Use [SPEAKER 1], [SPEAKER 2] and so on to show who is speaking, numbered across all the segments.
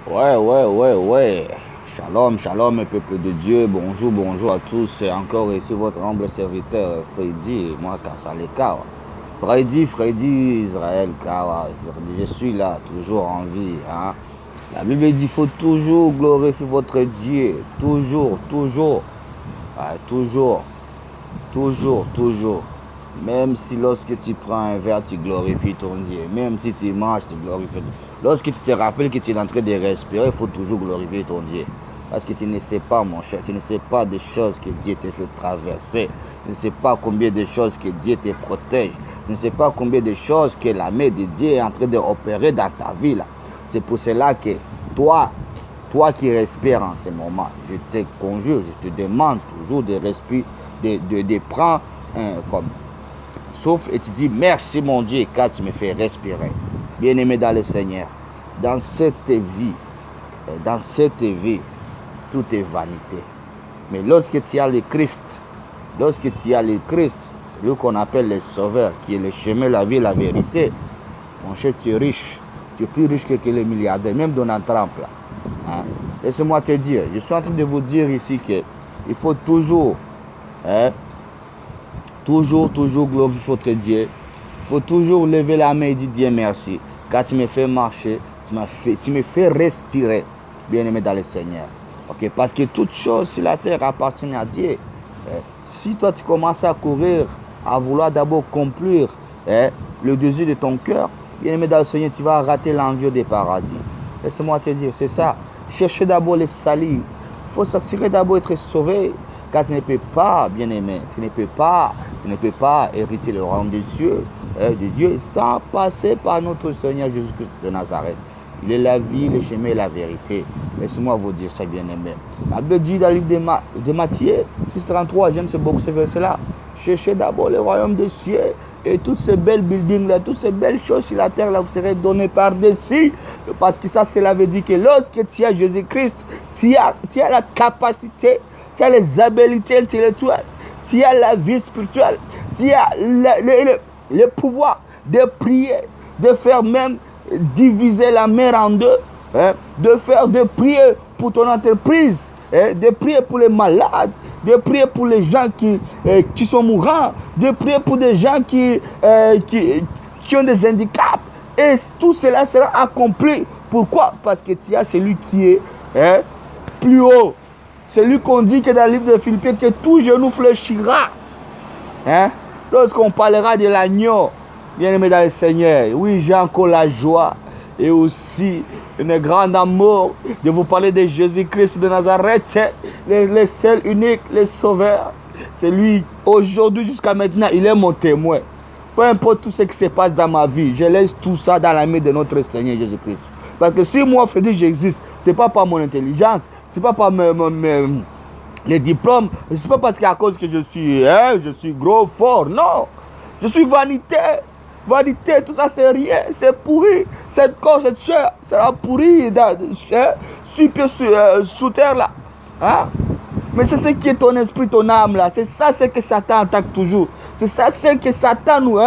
[SPEAKER 1] Ouais. Shalom, shalom, peuple de Dieu. Bonjour, bonjour à tous. C'est encore ici votre humble serviteur, Freddy. Moi, Kassale Kawa. Freddy Israël Kawa. Je suis là, toujours en vie. Hein? La Bible dit qu'il faut toujours glorifier votre Dieu. Toujours. Ouais, toujours. Même si lorsque tu prends un verre, tu glorifies ton Dieu. Même si tu manges, tu glorifies. Lorsque tu te rappelles que tu es en train de respirer, il faut toujours glorifier ton Dieu. Parce que tu ne sais pas, mon cher, tu ne sais pas des choses que Dieu te fait traverser. Tu ne sais pas combien de choses que Dieu te protège. Tu ne sais pas combien de choses que la main de Dieu est en train d'opérer dans ta vie. Là. C'est pour cela que toi qui respires en ce moment, je te conjure, je te demande toujours de respirer, de prendre comme souffle et tu dis merci mon Dieu car tu me fais respirer. Bien-aimé dans le Seigneur, dans cette vie, tout est vanité. Mais lorsque tu as le Christ, c'est lui qu'on appelle le Sauveur, qui est le chemin, la vie, la vérité. Mon cher, tu es riche. Tu es plus riche que les milliardaires, même Donald Trump. Là. Hein? Laissez-moi te dire, je suis en train de vous dire ici qu'il faut toujours glorifier votre Dieu. Il faut toujours lever la main et dire Dieu merci. Car tu me fais marcher, tu me fais respirer, bien-aimé dans le Seigneur. Okay? Parce que toute chose sur la terre appartient à Dieu. Si toi tu commences à courir, à vouloir d'abord accomplir le désir de ton cœur, bien-aimé dans le Seigneur, tu vas rater l'envie des paradis. Laisse-moi te dire, c'est ça. Cherchez d'abord les salis. Il faut s'assurer d'abord d'être sauvé. Car tu ne peux pas, bien-aimé, tu ne peux pas hériter le royaume des cieux, de Dieu, sans passer par notre Seigneur Jésus-Christ de Nazareth. Il est la vie, le chemin et la vérité. Laissez-moi vous dire ça, bien-aimé. La Bible dit dans le livre de Matthieu 6,33, j'aime beaucoup ce verset-là. Cherchez d'abord le royaume des cieux et toutes ces belles buildings-là, toutes ces belles choses sur la terre-là vous serez données par-dessus. Parce que ça, cela veut dire que lorsque tu as Jésus-Christ, tu as la capacité, tu as les habilités intellectuelles, tu as la vie spirituelle, tu as le pouvoir de prier, de faire même diviser la mer en deux, de prier pour ton entreprise, de prier pour les malades, de prier pour les gens qui sont mourants, de prier pour des gens qui ont des handicaps. Et tout cela sera accompli. Pourquoi? Parce que tu as celui qui est plus haut. C'est lui qu'on dit que dans le livre de Philippiens que tout genou fléchira. Lorsqu'on parlera de l'agneau, bien-aimé dans le Seigneur, oui, j'ai encore la joie et aussi une grande amour de vous parler de Jésus-Christ de Nazareth, le seul, unique, le sauveur. C'est lui, aujourd'hui jusqu'à maintenant, il est mon témoin. Peu importe tout ce qui se passe dans ma vie, je laisse tout ça dans la main de notre Seigneur Jésus-Christ. Parce que si moi, Freddy, j'existe, ce n'est pas par mon intelligence, ce n'est pas par les diplômes, ce n'est pas parce qu'à cause que je suis gros, fort, non. Je suis vanité. Vanité, tout ça c'est rien, c'est pourri. Cette corps, cette chair sera pourrie sous terre là. Hein? Mais c'est ce qui est ton esprit, ton âme là. C'est ça ce que Satan attaque toujours. C'est ça ce que Satan nous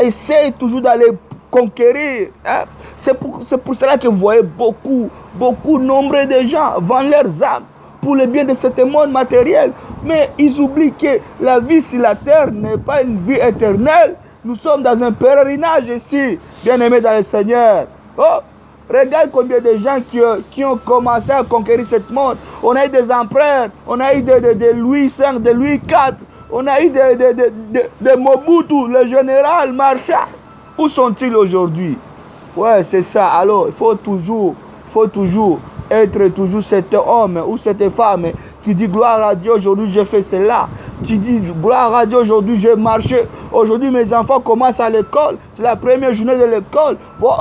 [SPEAKER 1] essaie toujours d'aller conquérir. Hein? C'est pour cela que vous voyez beaucoup nombreux de gens vendent leurs âmes pour le bien de ce monde matériel. Mais ils oublient que la vie sur la terre n'est pas une vie éternelle. Nous sommes dans un pèlerinage ici, bien-aimés dans le Seigneur. Oh, regarde combien de gens qui ont commencé à conquérir ce monde. On a eu des empereurs, on a eu de Louis V, de Louis IV, on a eu de Mobutu, le général Marshall. Où sont-ils aujourd'hui? Ouais, c'est ça. Alors, il faut toujours être toujours cet homme ou cette femme qui dit gloire à Dieu, aujourd'hui j'ai fait cela. Tu dis gloire à Dieu, aujourd'hui j'ai marché. Aujourd'hui mes enfants commencent à l'école. C'est la première journée de l'école. Bon,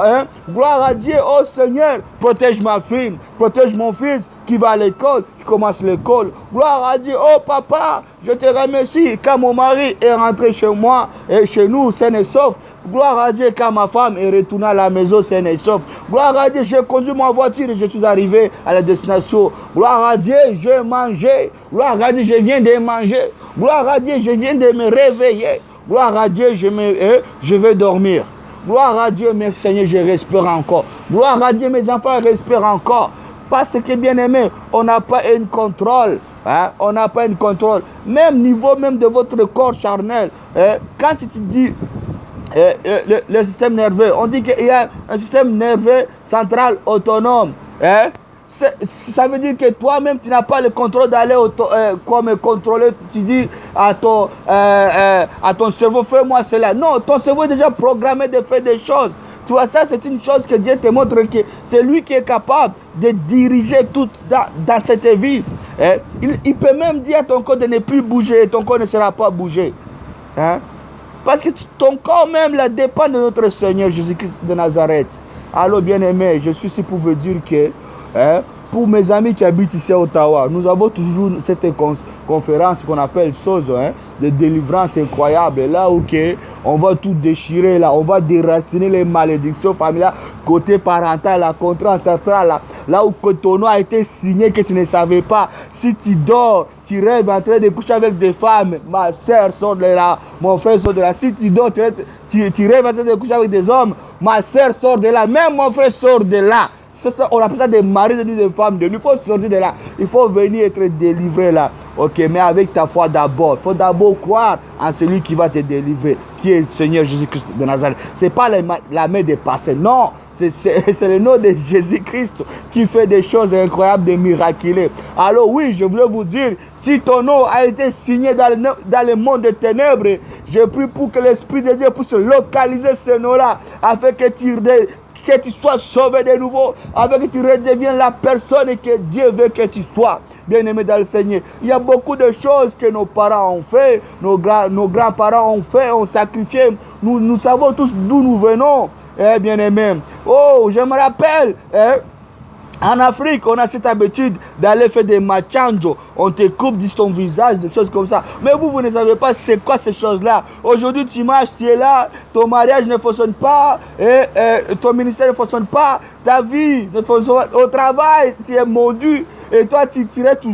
[SPEAKER 1] gloire à Dieu, oh Seigneur, protège ma fille, protège mon fils qui va à l'école, qui commence l'école. Gloire à Dieu, oh papa, je te remercie quand mon mari est rentré chez moi et chez nous, sain et sauf. Gloire à Dieu quand ma femme est retournée à la maison saine et sauf. Gloire à Dieu, j'ai conduit ma voiture et je suis arrivé à la destination. Gloire à Dieu, j'ai mangé. Gloire à Dieu, je viens de manger. Gloire à Dieu, je viens de me réveiller. Gloire à Dieu, je vais dormir. Gloire à Dieu, mes Seigneur, je respire encore. Gloire à Dieu, mes enfants, je respire encore. Parce que, bien aimé, on n'a pas un contrôle. Hein? On n'a pas un contrôle. Même niveau même de votre corps charnel. Quand tu te dis le système nerveux, on dit qu'il y a un système nerveux central autonome. Hein? Ça veut dire que toi-même, tu n'as pas le contrôle d'aller comme contrôler, tu dis à ton cerveau, fais-moi cela. Non, ton cerveau est déjà programmé de faire des choses. Tu vois, ça, c'est une chose que Dieu te montre que c'est lui qui est capable de diriger tout dans cette vie. Hein? Il peut même dire à ton corps de ne plus bouger et ton corps ne sera pas bougé. Hein? Parce que ton corps même là, dépend de notre Seigneur Jésus-Christ de Nazareth. Alors, bien-aimé, je suis ici pour vous dire que pour mes amis qui habitent ici à Ottawa, nous avons toujours cette conférence qu'on appelle chose de délivrance incroyable. Là où on va tout déchirer, là, on va déraciner les malédictions familiales, côté parental, la contrat ancestral, là où ton nom a été signé que tu ne savais pas. Si tu dors, tu rêves en train de coucher avec des femmes, ma soeur sort de là, mon frère sort de là. Si tu dors, tu rêves en train de coucher avec des hommes, ma soeur sort de là, même mon frère sort de là. Ça, on appelle ça des maris de nuit, des femmes de nuit. Il faut sortir de là. Il faut venir être délivré là. Ok, mais avec ta foi d'abord. Il faut d'abord croire en celui qui va te délivrer, qui est le Seigneur Jésus-Christ de Nazareth. Ce n'est pas la main des passés. Non, c'est le nom de Jésus-Christ qui fait des choses incroyables, des miracles. Alors oui, je voulais vous dire, si ton nom a été signé dans le monde des ténèbres, je prie pour que l'Esprit de Dieu puisse localiser ce nom-là, afin que tu sois sauvé de nouveau, afin que tu redeviennes la personne que Dieu veut que tu sois. Bien-aimé dans le Seigneur, il y a beaucoup de choses que nos parents ont fait, nos grands-parents ont fait, ont sacrifié. Nous savons tous d'où nous venons. Bien-aimé. Oh, je me rappelle, en Afrique, on a cette habitude d'aller faire des machanjo. On te coupe ton visage, des choses comme ça. Mais vous ne savez pas c'est quoi ces choses-là. Aujourd'hui, tu marches, tu es là, ton mariage ne fonctionne pas, ton ministère ne fonctionne pas, ta vie ne fonctionne pas. Au travail, tu es mordu et toi, tu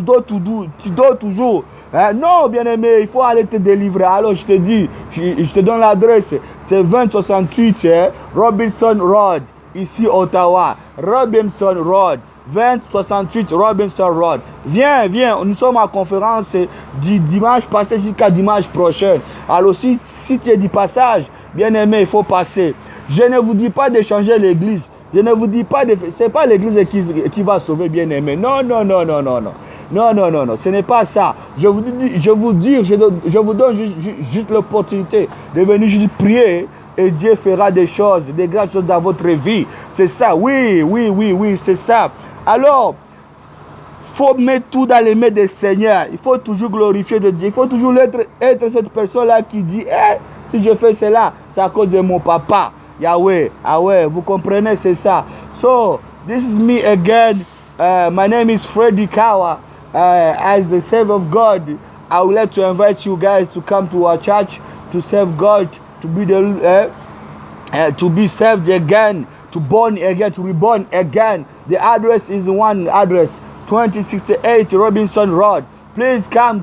[SPEAKER 1] dors toujours. Non, bien-aimé, il faut aller te délivrer. Alors, je te dis, je te donne l'adresse. C'est 2068 Robinson Road. Ici, Ottawa, Robinson Road, 2068 Robinson Road. Viens, nous sommes en conférence du dimanche passé jusqu'à dimanche prochain. Alors, si tu es du passage, bien aimé, il faut passer. Je ne vous dis pas de changer l'église. Je ne vous dis pas ce n'est pas l'église qui va sauver, bien aimé. Non. Non, ce n'est pas ça. Je vous donne juste l'opportunité de venir juste prier. Et Dieu fera des choses, des grandes choses dans votre vie. C'est ça, oui, c'est ça. Alors, il faut mettre tout dans les mains du Seigneur. Il faut toujours glorifier de Dieu. Il faut toujours être cette personne-là qui dit, si je fais cela, c'est à cause de mon papa. Yahweh, vous comprenez, c'est ça. So, this is me again. My name is Freddy Kawa. As the servant of God, I would like to invite you guys to come to our church to serve God. To be saved again, to born again, to reborn again. The address is one address, 2068 Robinson Road. Please come,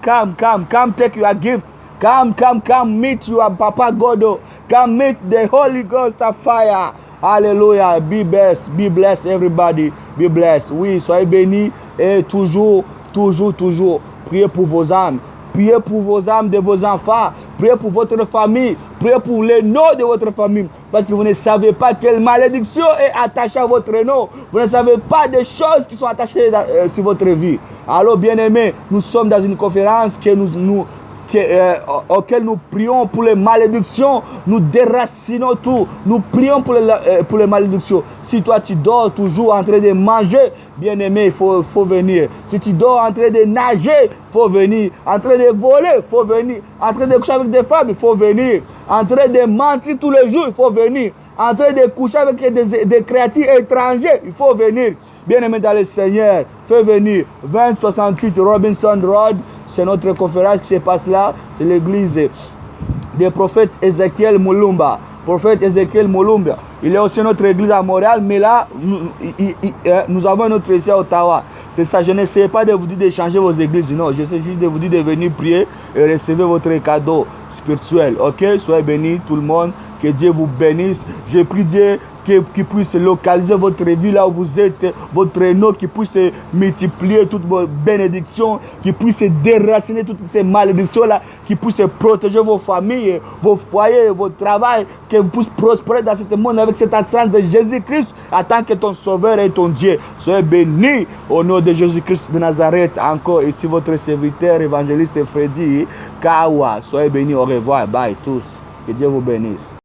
[SPEAKER 1] take your gift. Come, meet your Papa Godo. Come meet the Holy Ghost of fire. Hallelujah. Be blessed, everybody. Be blessed. Oui, soyez bénis et toujours, priez pour vos âmes. Priez pour vos âmes de vos enfants. Priez pour votre famille. Priez pour les noms de votre famille. Parce que vous ne savez pas quelle malédiction est attachée à votre nom. Vous ne savez pas des choses qui sont attachées sur votre vie. Alors, bien-aimés, nous sommes dans une conférence auquel nous prions pour les malédictions, nous déracinons tout, nous prions pour les malédictions. Si toi tu dors toujours en train de manger, bien-aimé, il faut venir. Si tu dors en train de nager, il faut venir. En train de voler, il faut venir. En train de coucher avec des femmes, il faut venir. En train de mentir tous les jours, il faut venir. En train de coucher avec des créatures étrangers, il faut venir. Bien-aimé dans le Seigneur, fais venir. 2068 Robinson Road, c'est notre conférence qui se passe là. C'est l'église des prophètes Ezekiel Mulumba. Prophète Ezekiel Mulumba. Il y a aussi notre église à Montréal, mais là, nous avons notre ici à Ottawa. C'est ça, je n'essayais pas de vous dire de changer vos églises, non. J'essaie juste de vous dire de venir prier et recevoir votre cadeau spirituel. Ok, soyez bénis tout le monde, que Dieu vous bénisse. Je prie Dieu qui puisse localiser votre vie là où vous êtes, votre nom, qui puisse multiplier toutes vos bénédictions, qui puisse déraciner toutes ces malédictions là, qui puisse protéger vos familles, vos foyers, vos travail, que vous puissiez prospérer dans ce monde avec cette assurance de Jésus-Christ en tant que ton sauveur et ton Dieu. Soyez bénis au nom de Jésus-Christ de Nazareth. Encore ici votre serviteur évangéliste Freddy Kawa. Soyez bénis, au revoir, bye tous. Que Dieu vous bénisse.